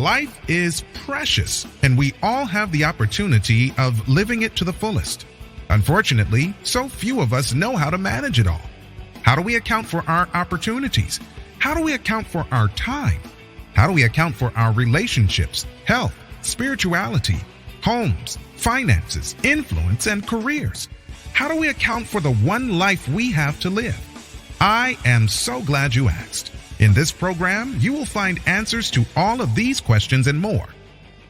Life is precious, and we all have the opportunity of living it to the fullest. Unfortunately, so few of us know how to manage it all. How do we account for our opportunities? How do we account for our time? How do we account for our relationships, health, spirituality, homes, finances, influence, and careers? How do we account for the one life we have to live? I am so glad you asked. In this program, you will find answers to all of these questions and more.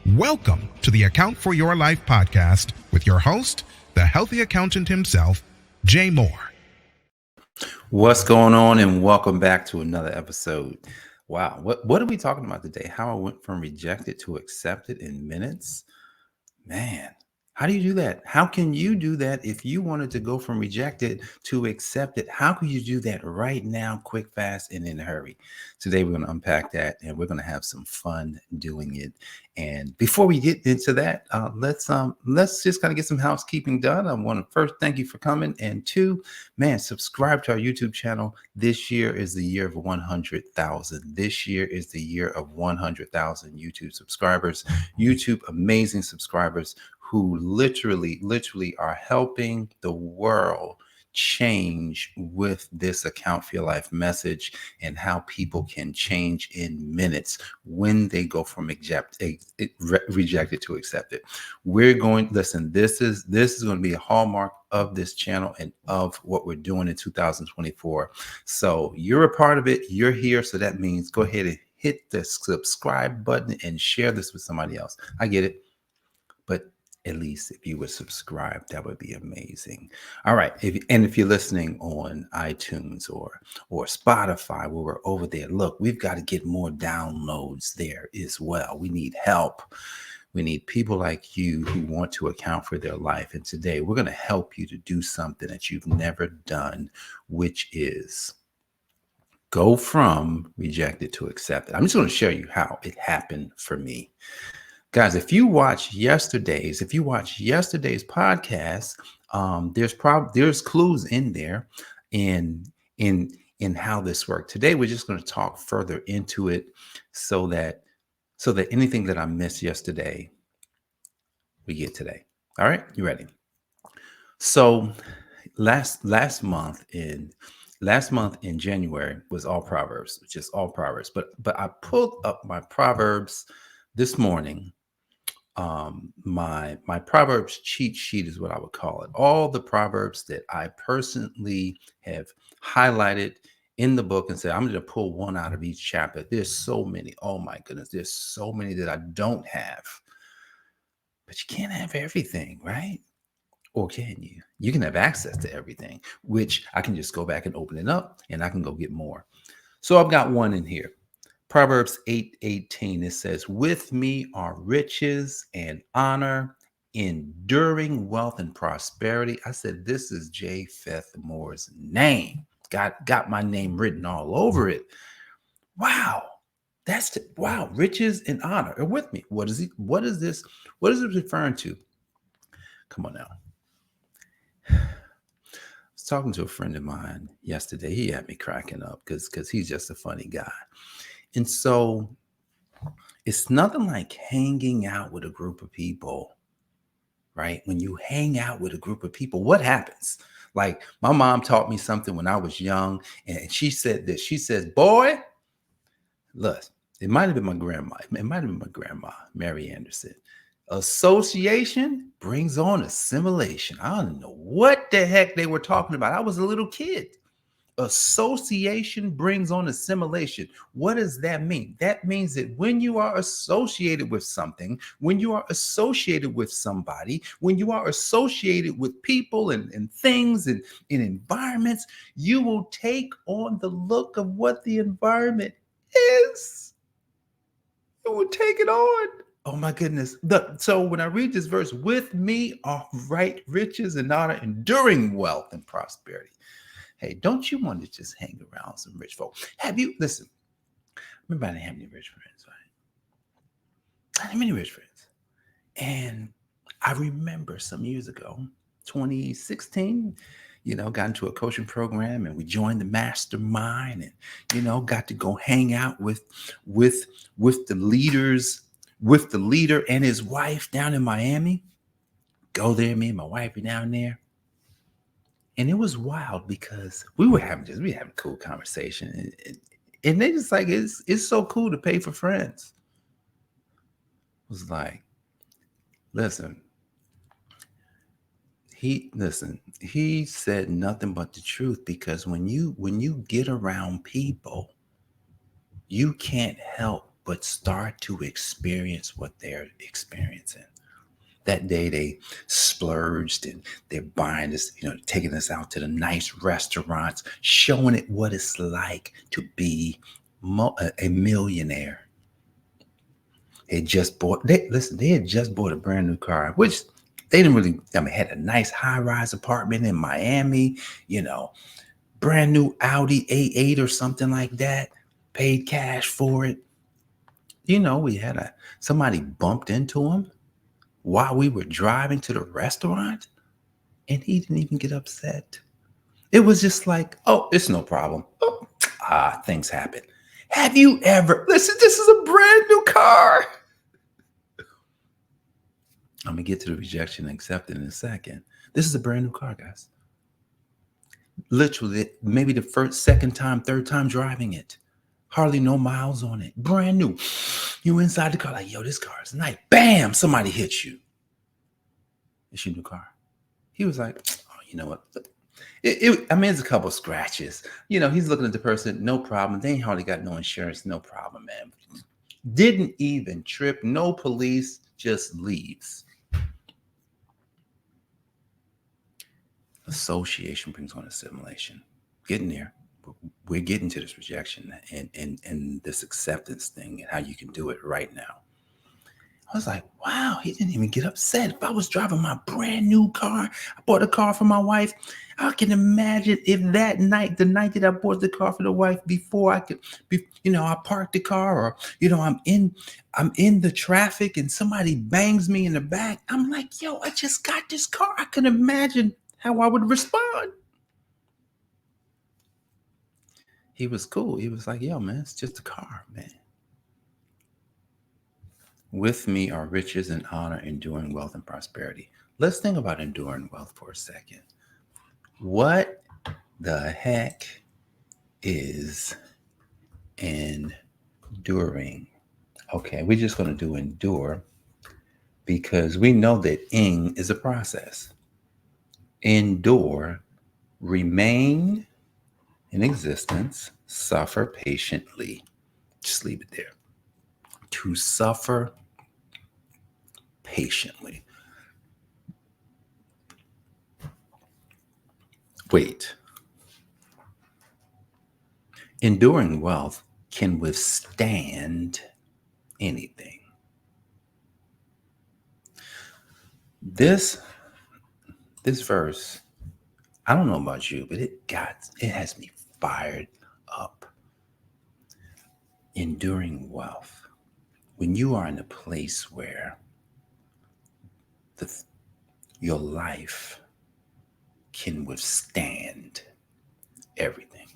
Welcome to the Account for Your Life podcast with your host, the healthy accountant himself, Jay Moore. What's going on, and welcome back to another episode. Wow, what are we talking about today? How I went from rejected to accepted in minutes? Man, how do you do that? How can you do that if you wanted to go from rejected to accepted? How can you do that right now, quick, fast, and in a hurry? Today, we're going to unpack that, and we're going to have some fun doing it. And before we get into that, let's just kind of get some housekeeping done. I want to first thank you for coming, and two, subscribe to our YouTube channel. This year is the year of 100,000. This year is the year of 100,000 YouTube subscribers. YouTube, amazing subscribers who literally are helping the world change with this Account for Your Life message and how people can change in minutes when they go from rejected to accepted. This is going to be a hallmark of this channel and of what we're doing in 2024. So you're a part of it. You're here. So that means go ahead and hit the subscribe button and share this with somebody else. I get it, but at least if you would subscribe, that would be amazing. All right. If you're listening on iTunes or Spotify, where we're over there, look, we've got to get more downloads there as well. We need help. We need people like you who want to account for their life. And today we're going to help you to do something that you've never done, which is go from rejected to accepted. I'm just going to show you how it happened for me. Guys, if you watch yesterday's podcast, there's clues in there in how this worked. Today, we're just going to talk further into it so that anything that I missed yesterday, we get today. All right, you ready? So last month in January was all Proverbs, just all Proverbs. But I pulled up my Proverbs this morning. My Proverbs cheat sheet is what I would call it. All the Proverbs that I personally have highlighted in the book and said, I'm going to pull one out of each chapter. There's so many. Oh my goodness. There's so many that I don't have, but you can't have everything, right? Or can you? You can have access to everything, which I can just go back and open it up and I can go get more. So I've got one in here. Proverbs 8:18, it says, with me are riches and honor, enduring wealth and prosperity. I said, this is J. Feth Moore's name. Got my name written all over it. Wow. Wow. Riches and honor are with me. What is this referring to? Come on now. I was talking to a friend of mine yesterday. He had me cracking up because he's just a funny guy. And so it's nothing like hanging out with a group of people, right? When you hang out with a group of people, what happens? Like my mom taught me something when I was young, and she said this. She says, boy, look, it might have been my grandma. It might have been my grandma, Mary Anderson. Association brings on assimilation. I don't know what the heck they were talking about. I was a little kid. Association brings on assimilation. What does that mean? That means that when you are associated with something, when you are associated with somebody, when you are associated with people and things and in environments, you will take on the look of what the environment is. You will take it on. Oh my goodness. So when I read this verse, with me are riches and honor, enduring wealth and prosperity. Hey, don't you want to just hang around some rich folk? Listen, remember I didn't have any rich friends, right? I didn't have many rich friends. And I remember some years ago, 2016, got into a coaching program and we joined the mastermind and, got to go hang out with the leaders with the leader and his wife down in Miami. Go there, me and my wife were down there. And it was wild because we were having a cool conversation. And they just like, it's so cool to pay for friends. It was like, listen, he said nothing but the truth, because when you get around people, you can't help but start to experience what they're experiencing. That day they splurged and they're buying us, taking us out to the nice restaurants, showing it what it's like to be a millionaire. They had just bought a brand new car, which they didn't really, had a nice high-rise apartment in Miami, brand new Audi A8 or something like that, paid cash for it. We had somebody bumped into him while we were driving to the restaurant, and he didn't even get upset. It was just like, oh, it's no problem. Oh, things happen. Have you ever, listen, this is a brand new car. I'm going to get to the rejection and acceptance in a second. This is a brand new car, guys. Literally, maybe the first, second time, third time driving it. Hardly no miles on it. Brand new. You inside the car like, yo, this car is nice. Bam, somebody hits you. It's your new car. He was like, oh, you know what? It's a couple scratches. He's looking at the person, no problem. They ain't hardly got no insurance, no problem, man. Didn't even trip, no police, just leaves. Association brings on assimilation. Getting there. We're getting to this rejection and this acceptance thing and how you can do it right now. I was like, wow, he didn't even get upset. If I was driving my brand new car, I bought a car for my wife. I can imagine if that night, the night that I bought the car for the wife, before I could be, I parked the car, or, I'm in the traffic and somebody bangs me in the back. I'm like, yo, I just got this car. I can imagine how I would respond. He was cool. He was like, yo, man, it's just a car, man. With me are riches and honor, enduring wealth and prosperity. Let's think about enduring wealth for a second. What the heck is enduring? Okay, we're just going to do endure because we know that ing is a process. Endure, remain in existence, suffer patiently. Just leave it there. To suffer patiently. Wait. Enduring wealth can withstand anything. This verse, I don't know about you, but it has me fired up. Enduring wealth. When you are in a place where your life can withstand everything.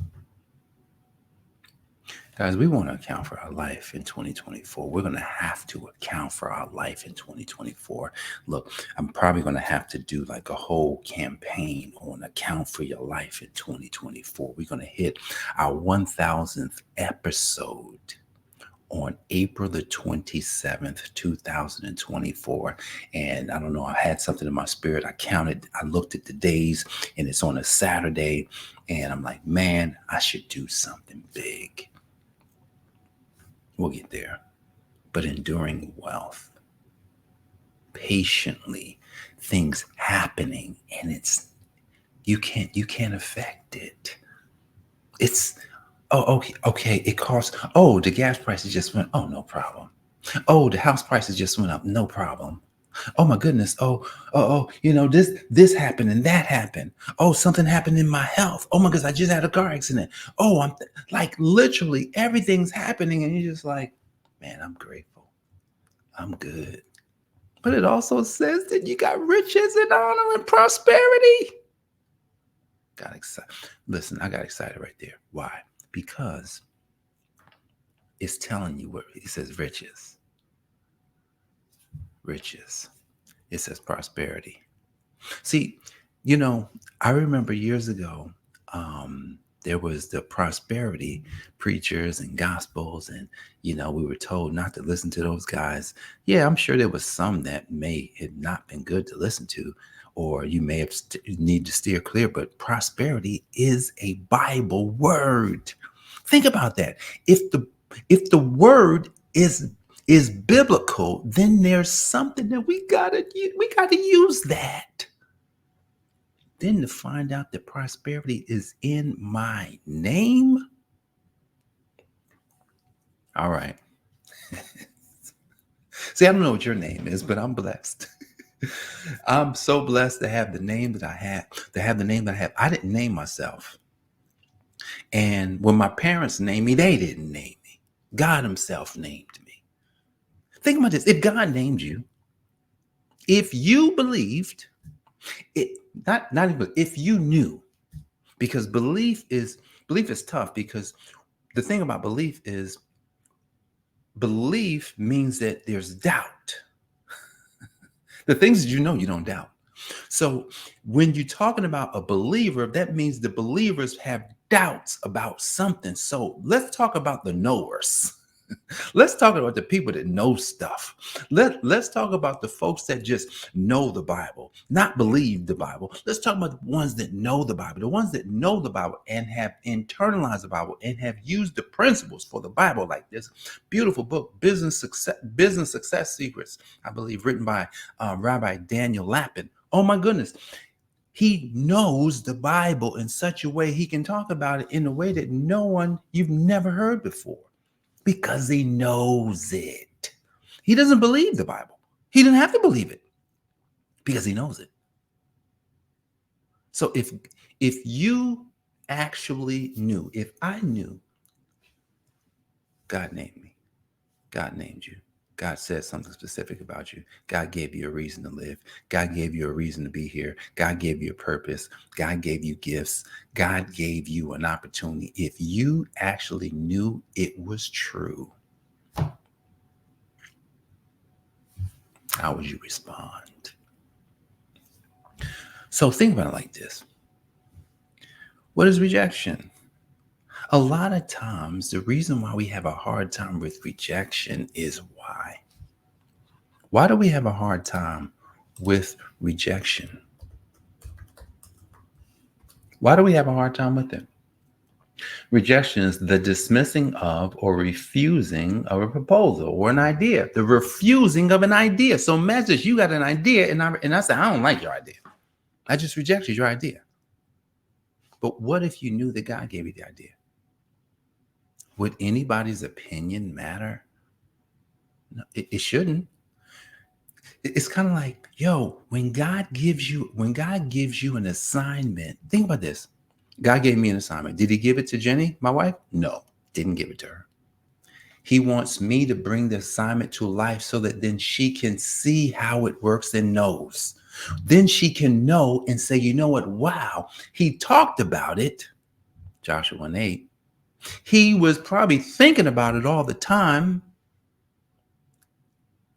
Guys, we want to account for our life in 2024. We're going to have to account for our life in 2024. Look, I'm probably going to have to do like a whole campaign on account for your life in 2024. We're going to hit our 1000th episode on April the 27th, 2024. And I don't know, I had something in my spirit. I looked at the days, and it's on a Saturday. And I'm like, man, I should do something big. We'll get there. But enduring wealth, patiently, things happening, and you can't affect it. It's, oh, okay, it costs, oh, the gas prices just went, oh, no problem. Oh, the house prices just went up, no problem. Oh my goodness. This happened and that happened. Oh, something happened in my health. Oh my goodness, I just had a car accident. Oh, I'm like literally everything's happening, and you're just like, man, I'm grateful. I'm good. But it also says that you got riches and honor and prosperity. Got excited. Listen, I got excited right there. Why? Because it's telling you what it says riches. riches. It says prosperity. See, I remember years ago, there was the prosperity preachers and gospels, and we were told not to listen to those guys. Yeah, I'm sure there was some that may have not been good to listen to, or you may have need to steer clear. But prosperity is a Bible word. Think about that. If the word is biblical, then there's something that we gotta use that. Then to find out that prosperity is in my name. All right. See, I don't know what your name is, but I'm blessed. I'm so blessed to have the name that I have, I didn't name myself. And when my parents named me, they didn't name me. God himself named me. Think about this. If God named you, if you believed, it not even if you knew, because belief is tough, because the thing about belief is belief means that there's doubt. The things that you don't doubt. So when you're talking about a believer, that means the believers have doubts about something. So let's talk about the knowers. Let's talk about the people that know stuff. Let's talk about the folks that just know the Bible, not believe the Bible. Let's talk about the ones that know the Bible, the ones that know the Bible and have internalized the Bible and have used the principles for the Bible, like this beautiful book, Business Success Secrets, I believe, written by Rabbi Daniel Lapin. Oh my goodness. He knows the Bible in such a way he can talk about it in a way that you've never heard before. Because he knows it. He doesn't believe the Bible. He didn't have to believe it because he knows it. So if you actually knew, if I knew, God named me, God named you, God said something specific about you, God gave you a reason to live, God gave you a reason to be here, God gave you a purpose, God gave you gifts, God gave you an opportunity. If you actually knew it was true, how would you respond? So think about it like this. What is rejection? A lot of times, the reason why we have a hard time with rejection is why? Why do we have a hard time with rejection? Why do we have a hard time with it? Rejection is the dismissing of or refusing of a proposal or an idea. The refusing of an idea. So imagine you got an idea and I say, I don't like your idea. I just rejected your idea. But what if you knew that God gave you the idea? Would anybody's opinion matter? No, it shouldn't. It's kind of like, when God gives you an assignment, think about this. God gave me an assignment. Did he give it to Jenny, my wife? No, didn't give it to her. He wants me to bring the assignment to life so that then she can see how it works and knows. Then she can know and say, you know what? Wow, he talked about it. Joshua 1:8. He was probably thinking about it all the time.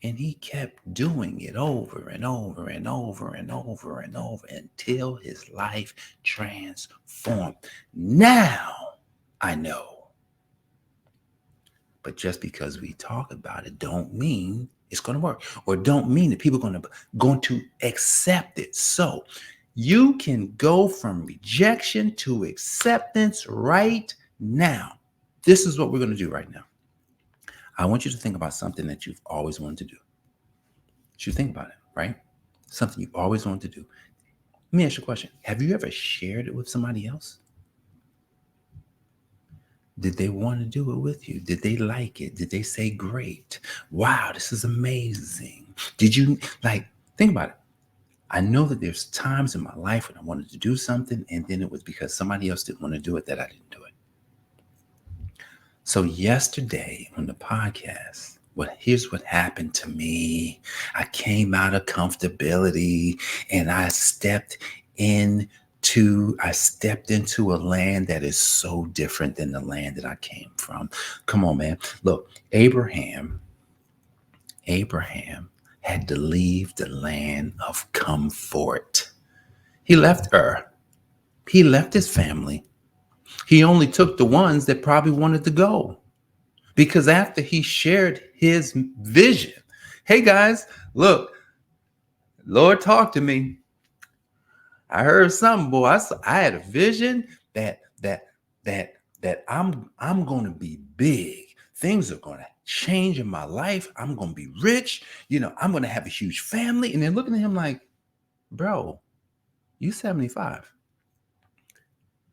And he kept doing it over and over and over and over and over until his life transformed. Now I know. But just because we talk about it don't mean it's going to work, or don't mean that people are going to accept it. So you can go from rejection to acceptance right now. This is what we're going to do right now. I want you to think about something that you've always wanted to do. You think about it, right? Something you've always wanted to do. Let me ask you a question. Have you ever shared it with somebody else? Did they want to do it with you? Did they like it? Did they say, great? Wow, this is amazing. Did you think about it? I know that there's times in my life when I wanted to do something, and then it was because somebody else didn't want to do it that I didn't do it. So yesterday on the podcast, here's what happened to me. I came out of comfortability and I stepped into a land that is so different than the land that I came from. Come on, man. Look, Abraham had to leave the land of comfort. He left Ur. He left his family. He only took the ones that probably wanted to go. Because after he shared his vision, hey guys, look, Lord talked to me. I heard something, boy. I had a vision that I'm going to be big. Things are going to change in my life. I'm going to be rich. I'm going to have a huge family. And then looking at him like, bro, you 75.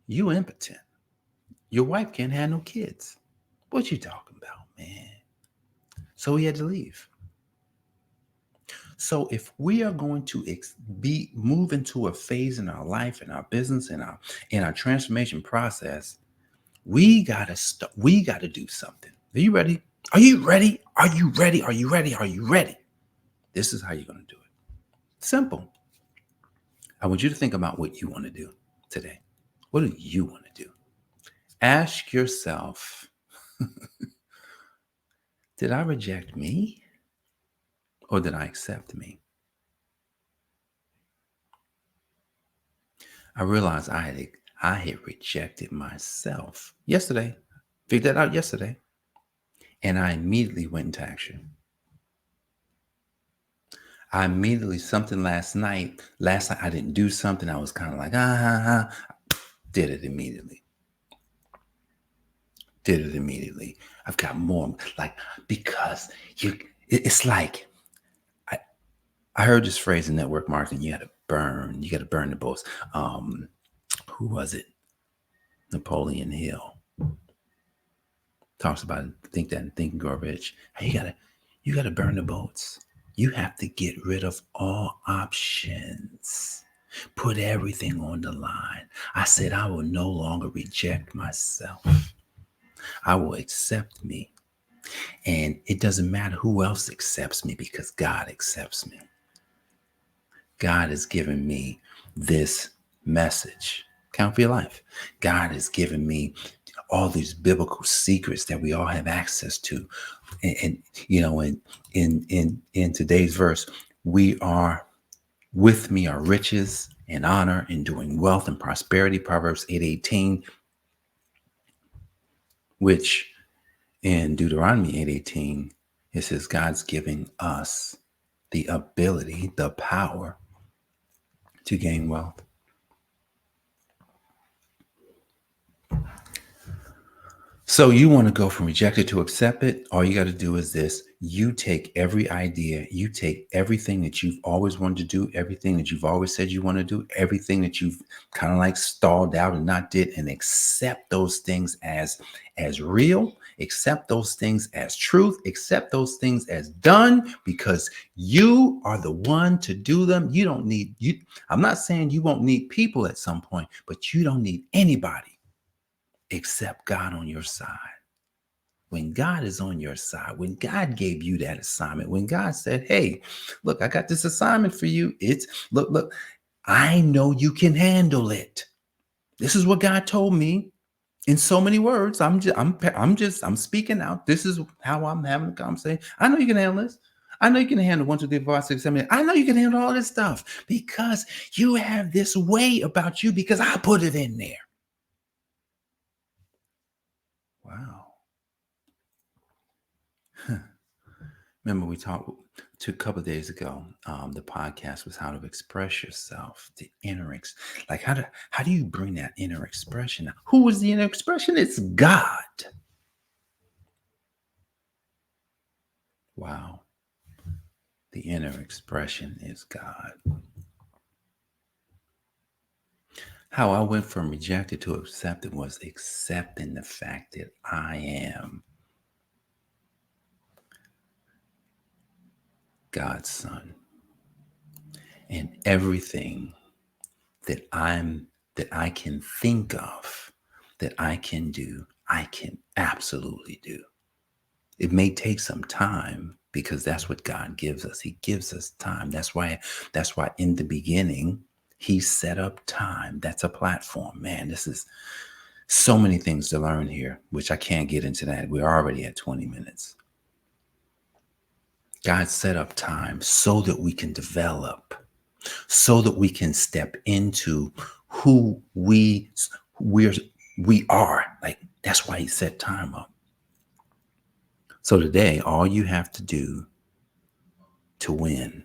You impotent. Your wife can't have no kids. What you talking about, man? So he had to leave. So if we are going to move into a phase in our life, in our business, in our transformation process, we gotta start. We gotta do something. Are you ready? Are you ready? Are you ready? Are you ready? Are you ready? This is how you're gonna do it. Simple. I want you to think about what you want to do today. What do you want to do? Ask yourself, did I reject me? Or did I accept me? I realized I had rejected myself yesterday. Figured that out yesterday. And I immediately went into action. I immediately, something last night I didn't do something. I was kind of like, did it immediately. I've got more, because it's like, I heard this phrase in network marketing, you got to burn the boats. Who was it? Napoleon Hill talks about it, Think That and Think and Grow Rich. Hey, you gotta burn the boats. You have to get rid of all options. Put everything on the line. I said, I will no longer reject myself. I will accept me. And it doesn't matter who else accepts me, because God accepts me. God has given me this message. Count for your life. God has given me all these biblical secrets that we all have access to. And in today's verse, with me are riches and honor, enduring wealth and prosperity. Proverbs 8:18, which in Deuteronomy 8:18, it says God's giving us the ability, the power to gain wealth. So you want to go from rejected to accept it. All you got to do is this. You take every idea, you take everything that you've always wanted to do, everything that you've always said you want to do, everything that you've kind of like stalled out and not did, and accept those things as real, accept those things as truth, accept those things as done, because you are the one to do them. You don't need you. I'm not saying you won't need people at some point, but you don't need anybody except God on your side. When God is on your side, when God gave you that assignment, when God said, hey, look, I got this assignment for you. Look, I know you can handle it. This is what God told me in so many words. I'm speaking out. This is how I'm having a conversation. I know you can handle this. I know you can handle 1, 2, 3, 4, 5, 6, 7, 8. I know you can handle all this stuff, because you have this way about you, because I put it in there. Wow. Remember, we talked a couple of days ago. The podcast was how to express yourself, the inner like how do you bring that inner expression out? Who is the inner expression? It's God. Wow. The inner expression is God. How I went from rejected to accepted was accepting the fact that I am God's son. And everything that I can think of, that I can do, I can absolutely do. It may take some time, because that's what God gives us. He gives us time. That's why in the beginning, he set up time. That's a platform. Man, this is so many things to learn here, which I can't get into that. We're already at 20 minutes. God set up time so that we can develop, so that we can step into who we are. Like, that's why he set time up. So today, all you have to do to win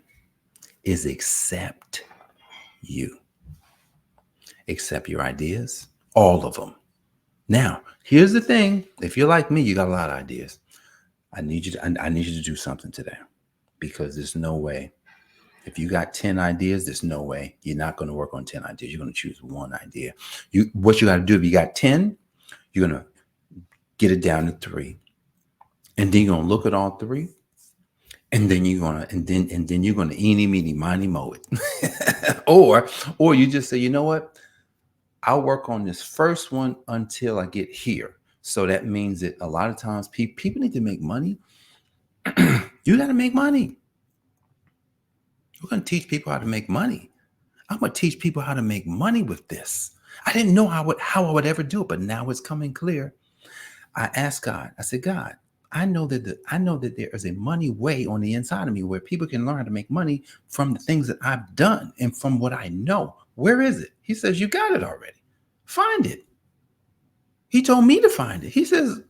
is accept you. Accept your ideas, all of them. Now, here's the thing. If you're like me, you got a lot of ideas. I need you to do something today, because there's no way. If you got 10 ideas, there's no way you're not going to work on 10 ideas. You're going to choose one idea. What you got to do, if you got 10, you're going to get it down to 3. And then you're going to look at all 3. And then you're going to eeny, meeny, miny, moe it. or you just say, you know what? I'll work on this first one until I get here. So that means that a lot of times people need to make money. You got to make money. We're going to teach people how to make money. I'm going to teach people how to make money with this. I didn't know how I would ever do it, but now it's coming clear. I asked God, I said, God, I know that there is a money way on the inside of me where people can learn how to make money from the things that I've done and from what I know. Where is it? He says, you got it already. Find it. He told me to find it. He says,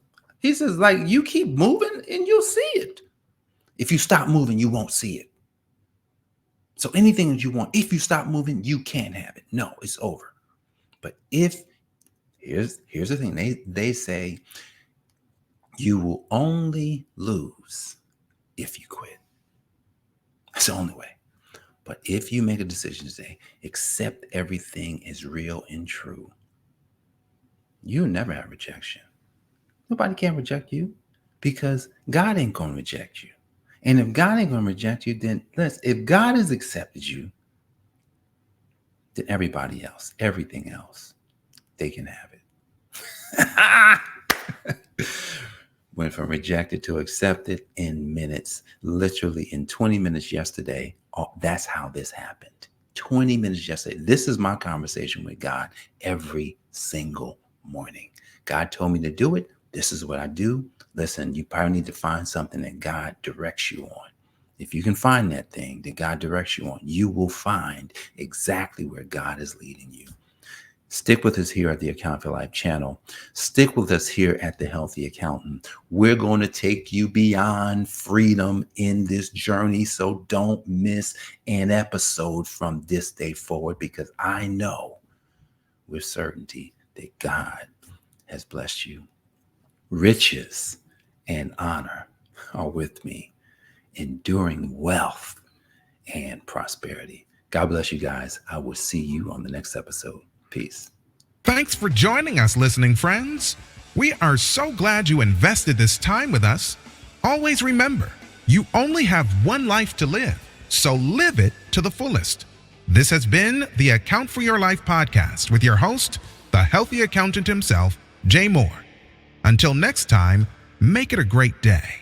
like, you keep moving and you'll see it. If you stop moving, you won't see it. So anything that you want, if you stop moving, you can't have it. No, it's over. But here's the thing. They say you will only lose if you quit. That's the only way. But if you make a decision today, accept everything is real and true, you'll never have rejection. Nobody can reject you, because God ain't going to reject you. And if God ain't going to reject you, then if God has accepted you, then everybody else, everything else, they can have it. Went from rejected to accepted in minutes, literally in 20 minutes yesterday. That's how this happened. 20 minutes yesterday. This is my conversation with God every single morning. God told me to do it. This is what I do. Listen, you probably need to find something that God directs you on. If you can find that thing that God directs you on, you will find exactly where God is leading you. Stick with us here at the Account for Life channel. Stick with us here at The Healthy Accountant. We're going to take you beyond freedom in this journey. So don't miss an episode from this day forward, because I know with certainty that God has blessed you. Riches and honor are with me, enduring wealth and prosperity. God bless you guys. I will see you on the next episode. Peace. Thanks for joining us, listening friends. We are so glad you invested this time with us. Always remember, you only have one life to live, so live it to the fullest. This has been the Account for Your Life podcast with your host, the healthy accountant himself, Jay Moore. Until next time, make it a great day.